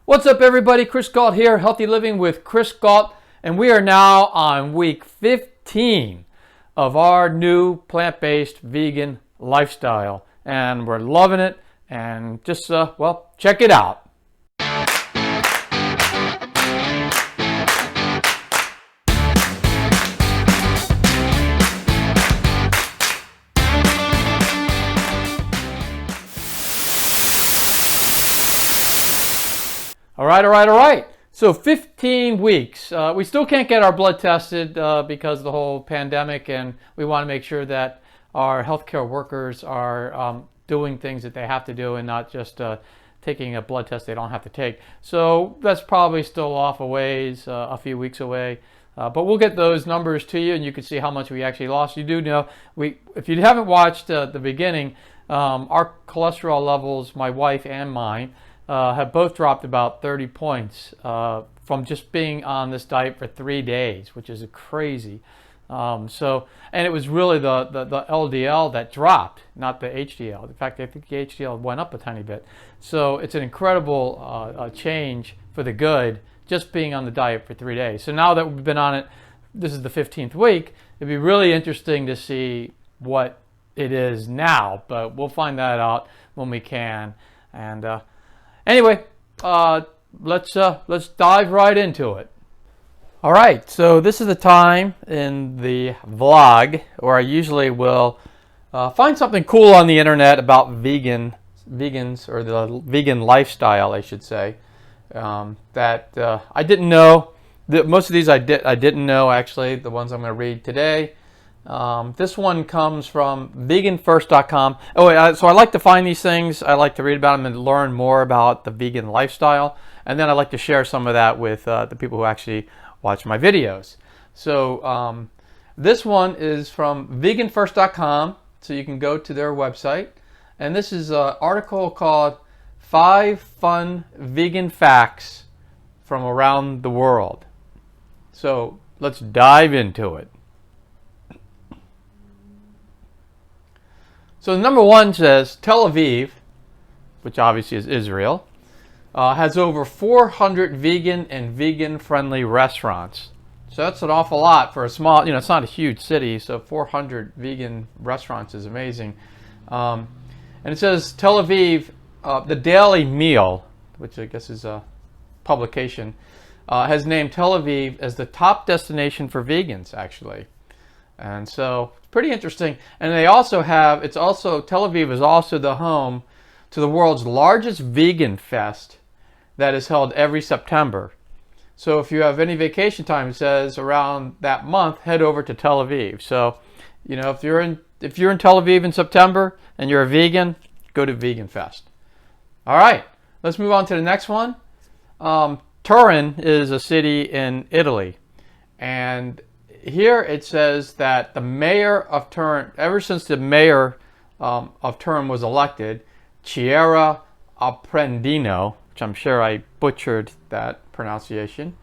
What's up, everybody? Chris Gault here, Healthy Living with Chris Gault, and we are now on week 15 of our new plant-based vegan lifestyle, and we're loving it. And just well, check it out. All right. So 15 weeks. We still can't get our blood tested because of the whole pandemic, and we want to make sure that our healthcare workers are doing things that they have to do and not just taking a blood test they don't have to take. So that's probably still off a ways, a few weeks away. But we'll get those numbers to you, and you can see how much we actually lost. You do know, if you haven't watched the beginning, our cholesterol levels, my wife and mine, have both dropped about 30 points from just being on this diet for 3 days, which is crazy. And it was really the LDL that dropped, not the HDL. In fact, I think the HDL went up a tiny bit. So it's an incredible change for the good, just being on the diet for 3 days. So now that we've been on it, this is the 15th week, it'd be really interesting to see what it is now, but we'll find that out when we can. And anyway, let's dive right into it. All right, so this is the time in the vlog where I usually will find something cool on the internet about vegans, or the vegan lifestyle, I should say, that I didn't know. Most of these I didn't know, actually, the ones I'm going to read today. This one comes from veganfirst.com. So I like to find these things. I like to read about them and learn more about the vegan lifestyle. And then I like to share some of that with the people who actually watch my videos. So this one is from veganfirst.com. So you can go to their website. And this is an article called 5 Fun Vegan Facts from Around the World. So let's dive into it. So number one says Tel Aviv, which obviously is Israel, has over 400 vegan and vegan-friendly restaurants. So that's an awful lot for a small, it's not a huge city, so 400 vegan restaurants is amazing. And it says Tel Aviv, the Daily Meal, which I guess is a publication, has named Tel Aviv as the top destination for vegans, actually. And so pretty interesting. And they also have, Tel Aviv is also the home to the world's largest vegan fest that is held every September. So if you have any vacation time, it says around that month, head over to Tel Aviv. So, if you're in Tel Aviv in September and you're a vegan, go to Vegan Fest. All right, let's move on to the next one. Turin is a city in Italy, and here it says that the mayor of Turin, ever since the mayor of Turin was elected, Chiara Aprendino, which I'm sure I butchered that pronunciation,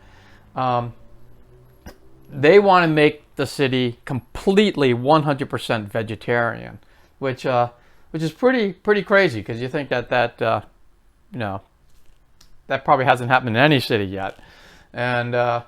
they want to make the city completely 100% vegetarian, which is pretty crazy, because you think that probably hasn't happened in any city yet. And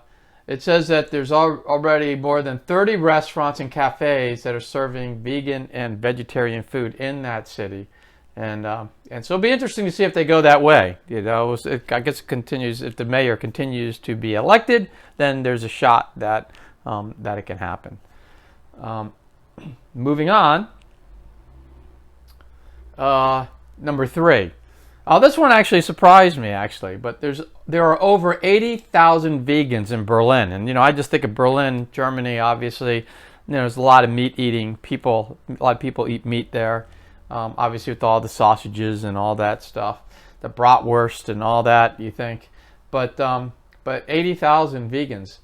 it says that there's already more than 30 restaurants and cafes that are serving vegan and vegetarian food in that city. And so it'll be interesting to see if they go that way. I guess it continues. If the mayor continues to be elected, then there's a shot that it can happen. Moving on. Number 3. This one actually surprised me, but there are over 80,000 vegans in Berlin. And, I just think of Berlin, Germany, obviously. There's a lot of meat-eating people. A lot of people eat meat there, obviously with all the sausages and all that stuff, the bratwurst and all that, you think. But 80,000 vegans.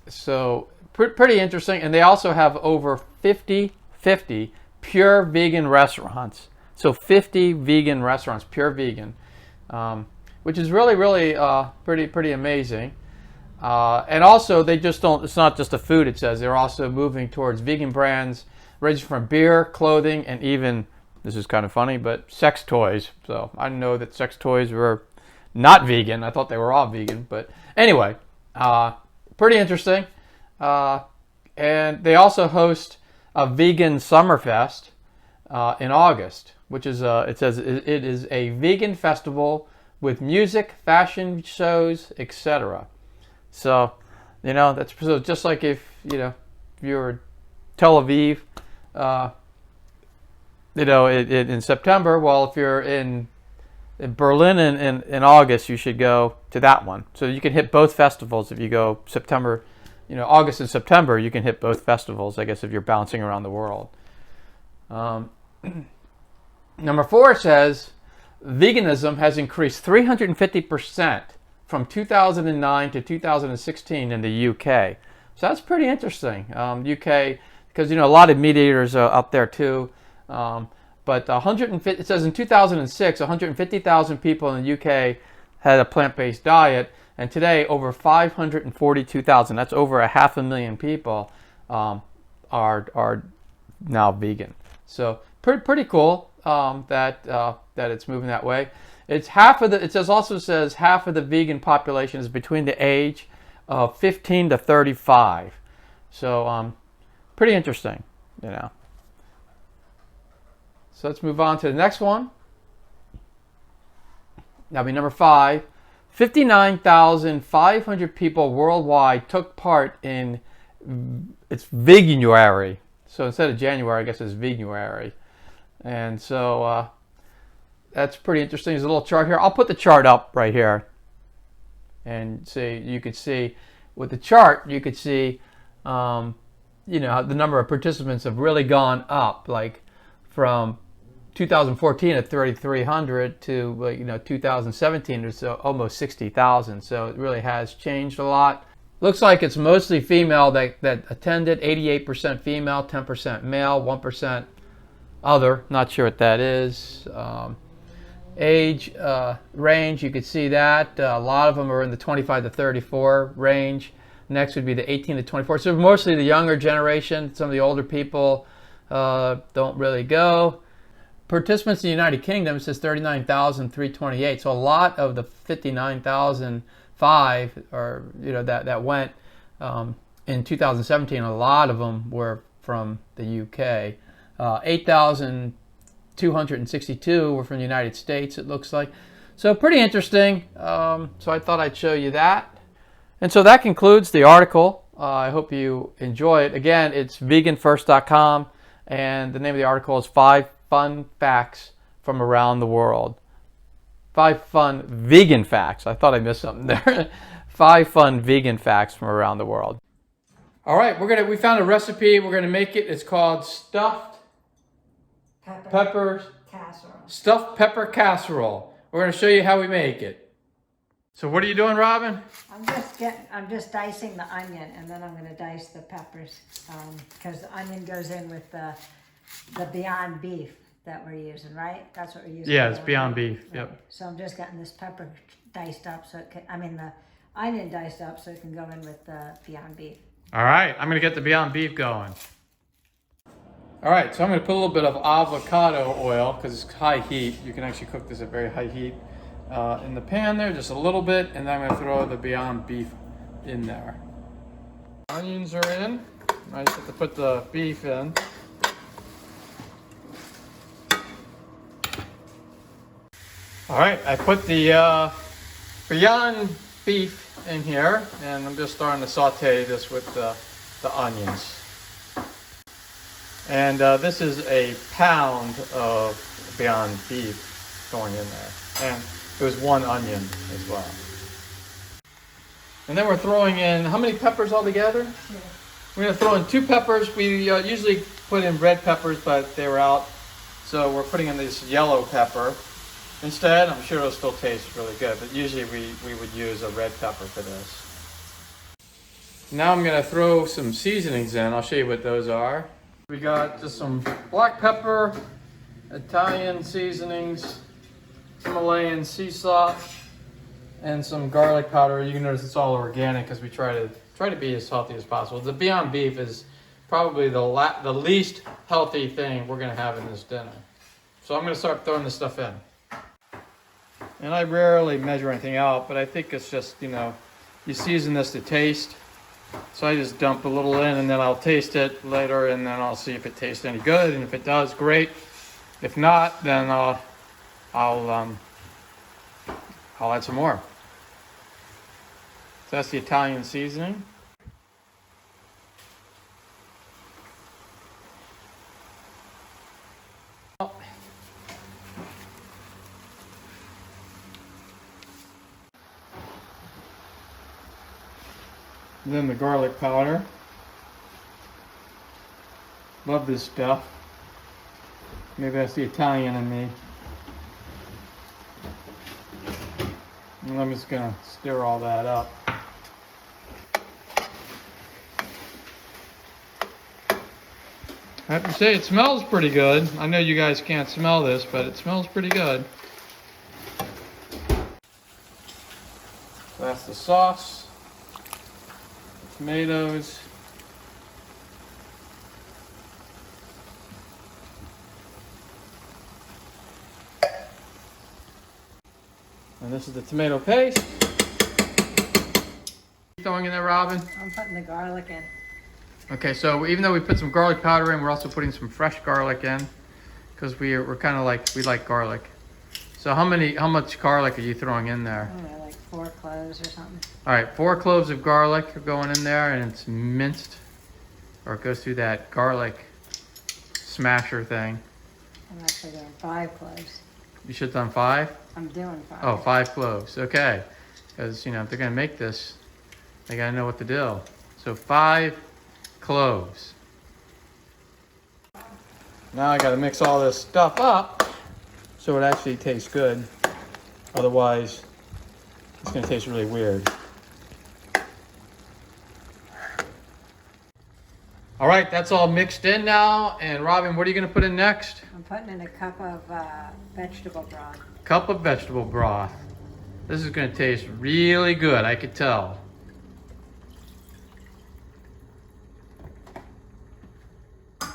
So pretty interesting. And they also have over 50 pure vegan restaurants. So 50 vegan restaurants, pure vegan, which is really pretty amazing. And also, they just don't, it's not just the food, it says. They're also moving towards vegan brands, ranging from beer, clothing, and even, this is kind of funny, but sex toys. So I know that sex toys were not vegan. I thought they were all vegan, but anyway, pretty interesting. And they also host a vegan Summerfest in August, which is it says it is a vegan festival with music, fashion shows, etc. So, you know, that's so just like if you're Tel Aviv, in September. Well, if you're in Berlin in August, you should go to that one. So you can hit both festivals if you go September, August and September. You can hit both festivals, I guess, if you're bouncing around the world. Number 4 says veganism has increased 350% from 2009 to 2016 in the UK. So that's pretty interesting. UK, because a lot of meat eaters are up there too. But it says in 2006, 150,000 people in the UK had a plant-based diet, and today over 542,000. That's over 500,000 people are now vegan. So pretty cool that it's moving that way. It's half of the. It also says half of the vegan population is between the age of 15 to 35. So pretty interesting, So let's move on to the next one. That'll be number 5. 59,500 people worldwide took part in it's Veganuary. So instead of January, I guess it's Veganuary. And so that's pretty interesting. There's a little chart here. I'll put the chart up right here. And you could see with the chart, you could see, the number of participants have really gone up, like from 2014 at 3,300 to 2017 it's almost 60,000. So it really has changed a lot. Looks like it's mostly female that attended. 88% female, 10% male, 1% other. Not sure what that is. Age range, you could see that a lot of them are in the 25 to 34 range. Next would be the 18 to 24. So mostly the younger generation. Some of the older people don't really go. Participants in the United Kingdom, it says 39,328. So a lot of the 59,005 or that went in 2017. A lot of them were from the UK. 8,262 were from the United States. It looks like. So pretty interesting. So I thought I'd show you that. And so that concludes the article. I hope you enjoy it. Again, it's veganfirst.com, and the name of the article is 5 Fun Facts from Around the World. 5 fun vegan facts. I thought I missed something there. 5 fun vegan facts from around the world. All right, we found a recipe. We're gonna make it. It's called stuffed pepper casserole. Stuffed pepper casserole. We're gonna show you how we make it. So what are you doing, Robin? I'm just dicing the onion, and then I'm going to dice the peppers because the onion goes in with the Beyond Beef that we're using, right? That's what we're using. Yeah, it's Beyond Beef. Right. Yep. So I'm just getting this pepper diced up the onion diced up so it can go in with the Beyond Beef. All right, I'm gonna get the Beyond Beef going. All right, so I'm gonna put a little bit of avocado oil because it's high heat. You can actually cook this at very high heat. In the pan there, just a little bit, and then I'm going to throw the Beyond Beef in there. Onions are in. I just have to put the beef in. All right, I put the Beyond Beef in here, and I'm just starting to saute this with the onions. And this is a pound of Beyond Beef going in there. And it was 1 onion as well. And then we're throwing in, how many peppers altogether? 2. We're going to throw in 2 peppers. We usually put in red peppers, but they were out. So we're putting in this yellow pepper instead. I'm sure it'll still taste really good, but usually we would use a red pepper for this. Now I'm going to throw some seasonings in. I'll show you what those are. We got just some black pepper, Italian seasonings, Himalayan sea salt, and some garlic powder. You can notice it's all organic because we try to be as healthy as possible. The Beyond Beef is probably the least healthy thing we're going to have in this dinner. So I'm going to start throwing this stuff in. And I rarely measure anything out, but I think it's just, you know, you season this to taste. So I just dump a little in and then I'll taste it later and then I'll see if it tastes any good. And if it does, great. If not, then I'll add some more. So that's the Italian seasoning. And then the garlic powder. Love this stuff. Maybe that's the Italian in me. And I'm just gonna stir all that up. I have to say it smells pretty good. I know you guys can't smell this, but it smells pretty good. So that's the sauce. Tomatoes. And this is the tomato paste. Throwing in there, Robin? I'm putting the garlic in. Okay, so even though we put some garlic powder in, we're also putting some fresh garlic in because we're kind of like, we like garlic. So how much garlic are you throwing in there? I don't know, like 4 cloves or something. All right, 4 cloves of garlic are going in there, and it's minced, or it goes through that garlic smasher thing. I'm actually doing 5 cloves. You should have done 5? I'm doing 5. Oh, 5 cloves, okay. Because, you know, if they're gonna make this, they gotta know what to do. So 5 cloves. Now I gotta mix all this stuff up so it actually tastes good. Otherwise, it's gonna taste really weird. All right, that's all mixed in now. And Robin, what are you gonna put in next? I'm putting in a cup of vegetable broth. Cup of vegetable broth. This is gonna taste really good, I could tell.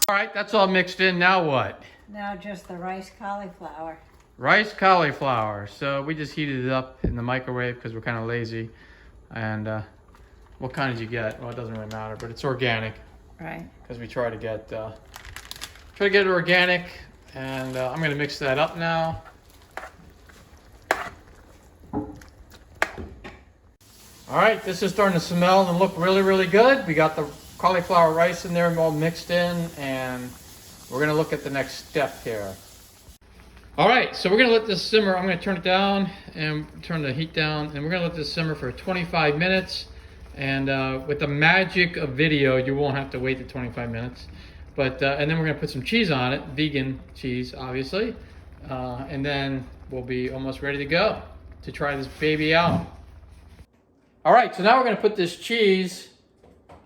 All right, that's all mixed in. Now what? Now just the rice cauliflower. Rice cauliflower. So we just heated it up in the microwave because we're kind of lazy. And what kind did you get? Well, it doesn't really matter, but it's organic. Right. Because we try to get it organic. And I'm gonna mix that up now. All right, this is starting to smell and look really, really good. We got the cauliflower rice in there all mixed in, and we're gonna look at the next step here. All right, so we're gonna let this simmer. I'm gonna turn it down and turn the heat down, and we're gonna let this simmer for 25 minutes. And with the magic of video, you won't have to wait the 25 minutes. But and then we're gonna put some cheese on it, vegan cheese, obviously. And then we'll be almost ready to go to try this baby out. All right, so now we're gonna put this cheese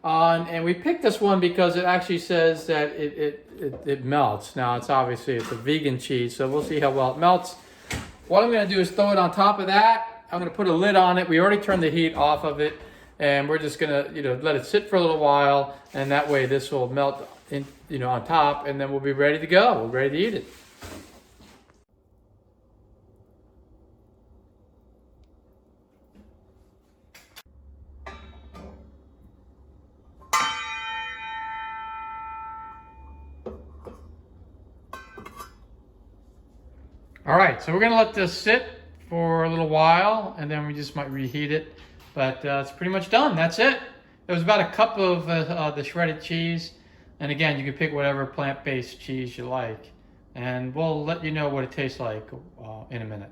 on, and we picked this one because it actually says that it melts. Now it's obviously it's a vegan cheese, so we'll see how well it melts. What I'm gonna do is throw it on top of that. I'm gonna put a lid on it. We already turned the heat off of it, and we're just gonna let it sit for a little while, and that way this will melt in, on top, and then we'll be ready to go. We're ready to eat it. All right, so we're gonna let this sit for a little while, and then we just might reheat it. But it's pretty much done. That's it. It was about a cup of the shredded cheese, and again, you can pick whatever plant-based cheese you like, and we'll let you know what it tastes like in a minute.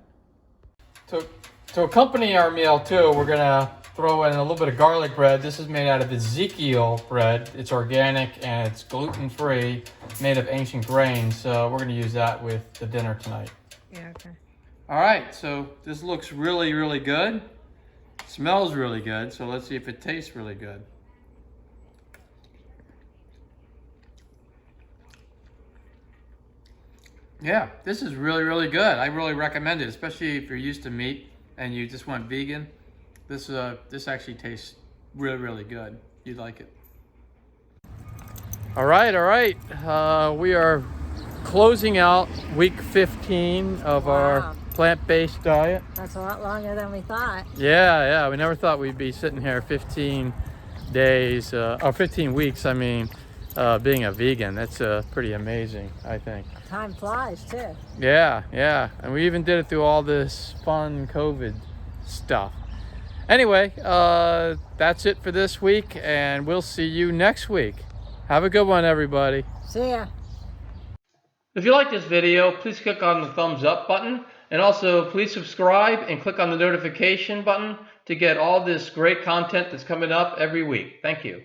To accompany our meal too, we're gonna throw in a little bit of garlic bread. This is made out of Ezekiel bread. It's organic and it's gluten-free, made of ancient grains. So we're gonna use that with the dinner tonight. Yeah, okay. All right, so this looks really, really good. Smells really good, so let's see if it tastes really good. Yeah, this is really, really good. I really recommend it, especially if you're used to meat and you just want vegan. This actually tastes really, really good. You'd like it. All right. We are closing out week 15 of our plant-based diet. That's a lot longer than we thought. Yeah, we never thought we'd be sitting here 15 days, or 15 weeks, I mean, being a vegan. That's pretty amazing, I think. Time flies too. Yeah, and we even did it through all this fun COVID stuff. Anyway, that's it for this week, and we'll see you next week. Have a good one, everybody. See ya. If you like this video, please click on the thumbs up button, and also please subscribe and click on the notification button to get all this great content that's coming up every week. Thank you.